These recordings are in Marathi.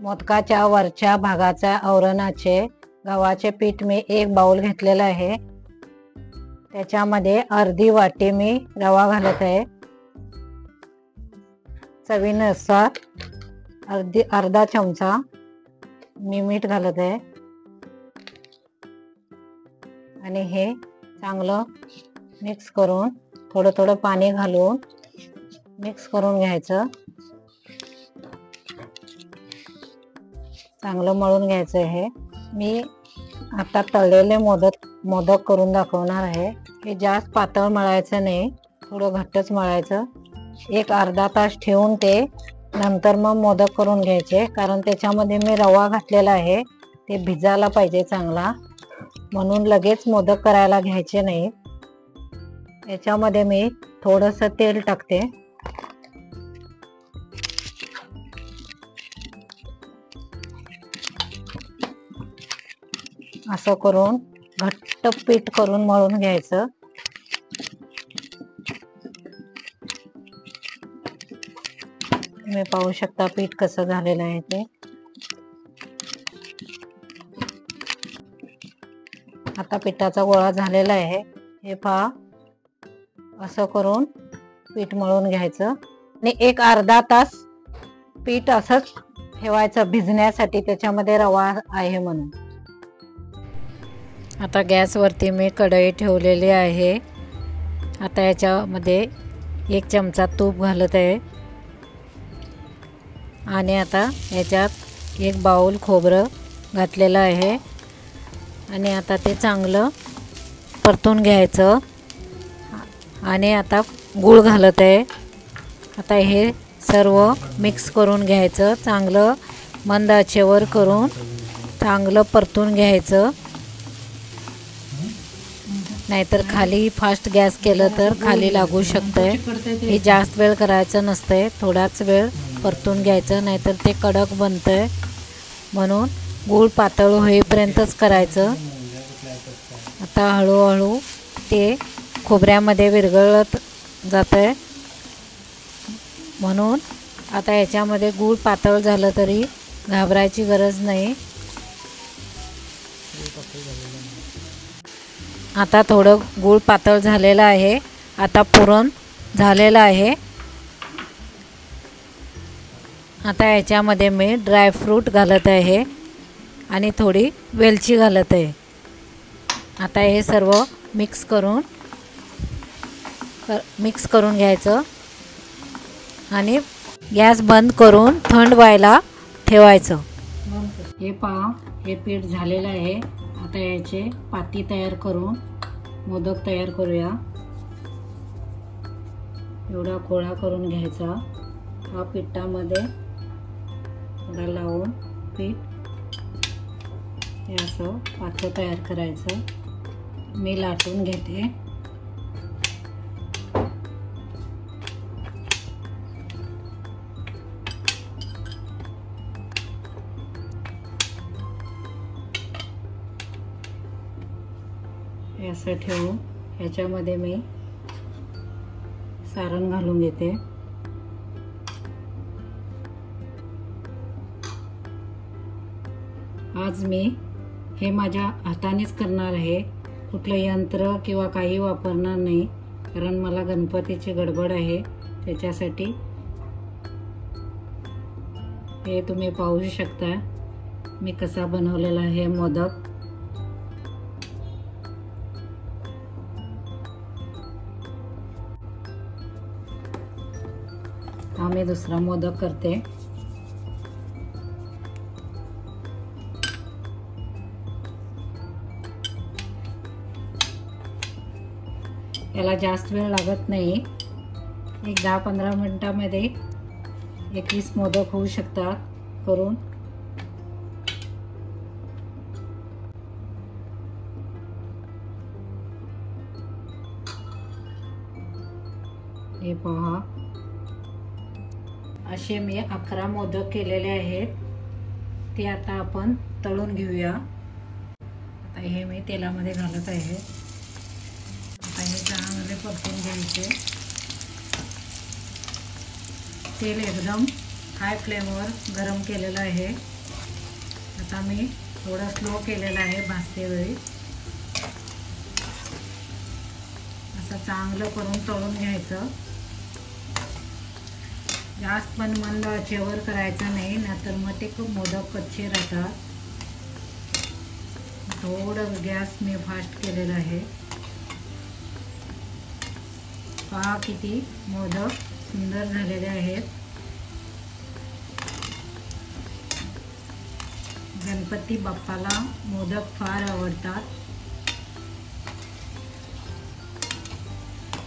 मोदकाच्या वरच्या भागाच्या आवरणाचे गव्हाचे पीठ मी 1 बाउल घेतलेला आहे। त्याच्यामध्ये अर्धी वाटी मी रवा घालत आहे। चवीनुसार अर्धा चमचा मी मीठ घालत आहे आणि हे चांगलं मिक्स करून थोडं थोडं पाणी घालून मिक्स करून घ्यायचं। चांगलं मळून घ्यायचं आहे। मी आता तळलेले मोदक करून दाखवणार आहे। हे जास्त पातळ मळायचं नाही, थोडं घट्टच मळायचं। एक अर्धा तास ठेवून ते नंतर मग मोदक करून घ्यायचे, कारण त्याच्यामध्ये मी रवा घातलेला आहे, ते भिजायला पाहिजे चांगला, म्हणून लगेच मोदक करायला घ्यायचे नाही। याच्यामध्ये मी थोडंसं तेल टाकते। असं करून घट्ट पीठ करून मळून घ्यायचं। तुम्ही पाहू शकता पीठ कसं झालेलं आहे ते। आता पिठाचा गोळा झालेला आहे, हे पहा असं करून पीठ मळून घ्यायचं आणि एक अर्धा तास पीठ असंच ठेवायचं भिजण्यासाठी, त्याच्यामध्ये रवा आहे म्हणून। आता गॅसवरती मी कढई ठेवलेली आहे। आता याच्यामध्ये 1 चमचा तूप घालत आहे आणि आता याच्यात 1 बाउल खोबरं घातलेलं आहे आणि आता ते चांगलं परतून घ्यायचं आणि आता गूळ घालत आहे। आता हे सर्व मिक्स करून घ्यायचं, चांगलं मंद आचेवर करून चांगलं परतून घ्यायचं, नाहीतर खाली फास्ट गॅस केलं तर खाली लागू शकतंय। हे जास्त वेळ करायचं नसतंय, थोडाच वेळ परतून घ्यायचं, नाहीतर ते कडक बनतंय, म्हणून गूळ पातळ होईपर्यंतच करायचं। आता हळूहळू ते खोबऱ्यामध्ये विरघळत जातंय, म्हणून आता याच्यामध्ये गूळ पातळ झालं तरी घाबरायची गरज नाही। आता थोडं गूळ पातळ झालेलं आहे, आता पुरण झालेलं आहे। आता याच्यामध्ये मी ड्रायफ्रूट घालत आहे आणि थोडी वेलची घालत आहे। आता हे सर्व मिक्स करून घ्यायचं आणि गॅस बंद करून थंड व्हायला ठेवायचं। हे पहा, हे पीठ झालेलं आहे। आता याचे पाती तयार करून मोदक तयार करूया। एवढा गोळा करून घ्यायचा, हा पिठामध्ये थोडा लावून पीठ हे असं पातळ तयार करायचं। मी लाटून घेते। हे असं ठेवून ह्याच्यामध्ये मी सारण घालून घेते। आज मी हे माझ्या हातानेच करणार आहे, कुठलं यंत्र किंवा काही वापरणार नाही, कारण मला गणपतीची गडबड आहे त्याच्यासाठी। हे तुम्ही पाहू शकता मी कसा बनवलेला आहे मोदक। हा मी दुसरा मोदक करते। याला जास्त वेळ लागत नाही, एक 10-15 मिनिटांमध्ये 21 मोदक होऊ शकतात करून। हे पहा, असे मी 11 मोदक केलेले आहेत, ते आता आपण तळून घेऊया। आता हे मी तेलामध्ये घालत आहे। आता हे चांगले परतून घ्यायचे। तेल एकदम हाय फ्लेमवर गरम केलेलं आहे। आता मी थोडं स्लो केलेलं आहे भाजते वेळी. असं चांगलं करून तळून घ्यायचं. जास्त पण मंद आचेवर करायचं नाही, नाहीतर मग ते खूप मोदक कच्चे राहतात. थोडं गॅस मी फास्ट केलेला आहे. पहा किती मोदक सुंदर झालेले आहेत. गणपती बाप्पाला मोदक फार आवडतात,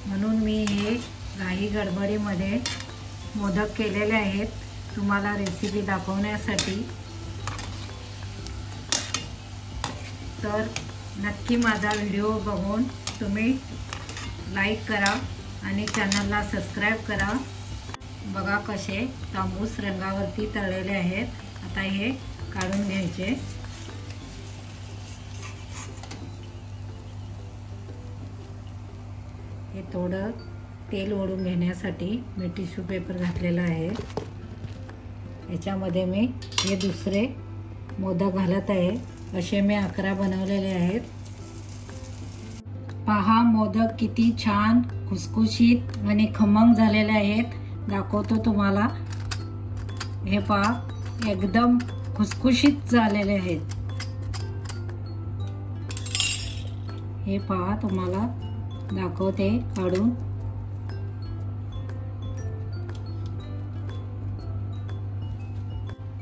म्हणून मी हे घाई गडबडीमध्ये मोदक केलेले आहेत तुम्हाला रेसिपी दाखवण्यासाठी. तर नक्की माझा व्हिडिओ बघून तुम्ही लाईक करा आणि चॅनलला सबस्क्राईब करा. बघा कसे तांबूस रंगावरती तळलेले आहेत. आता हे काढून घ्यायचे. हे थोडं तेल ओढून घेण्यासाठी मी टिश्यू पेपर घातलेला आहे. याच्यामध्ये मी हे दुसरे मोदक घालत आहे. असे मी 11 बनवलेले आहेत. पहा मोदक किती छान खुसखुशीत आणि खमंग झालेले आहेत. दाखवतो तुम्हाला. हे पहा एकदम खुसखुशीत झालेले आहेत. हे पहा तुम्हाला दाखवते काढून.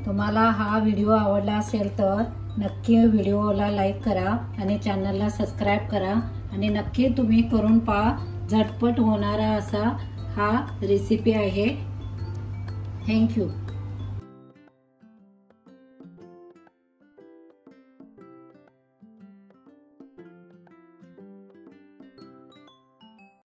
तुम्हाला हा व्हिडिओ आवडला असेल तर नक्की व्हिडिओला लाईक करा आणि चॅनलला सबस्क्राईब करा आणि नक्की तुम्ही करून पहा. झटपट होणारा असा हा रेसिपी आहे. थँक्यू.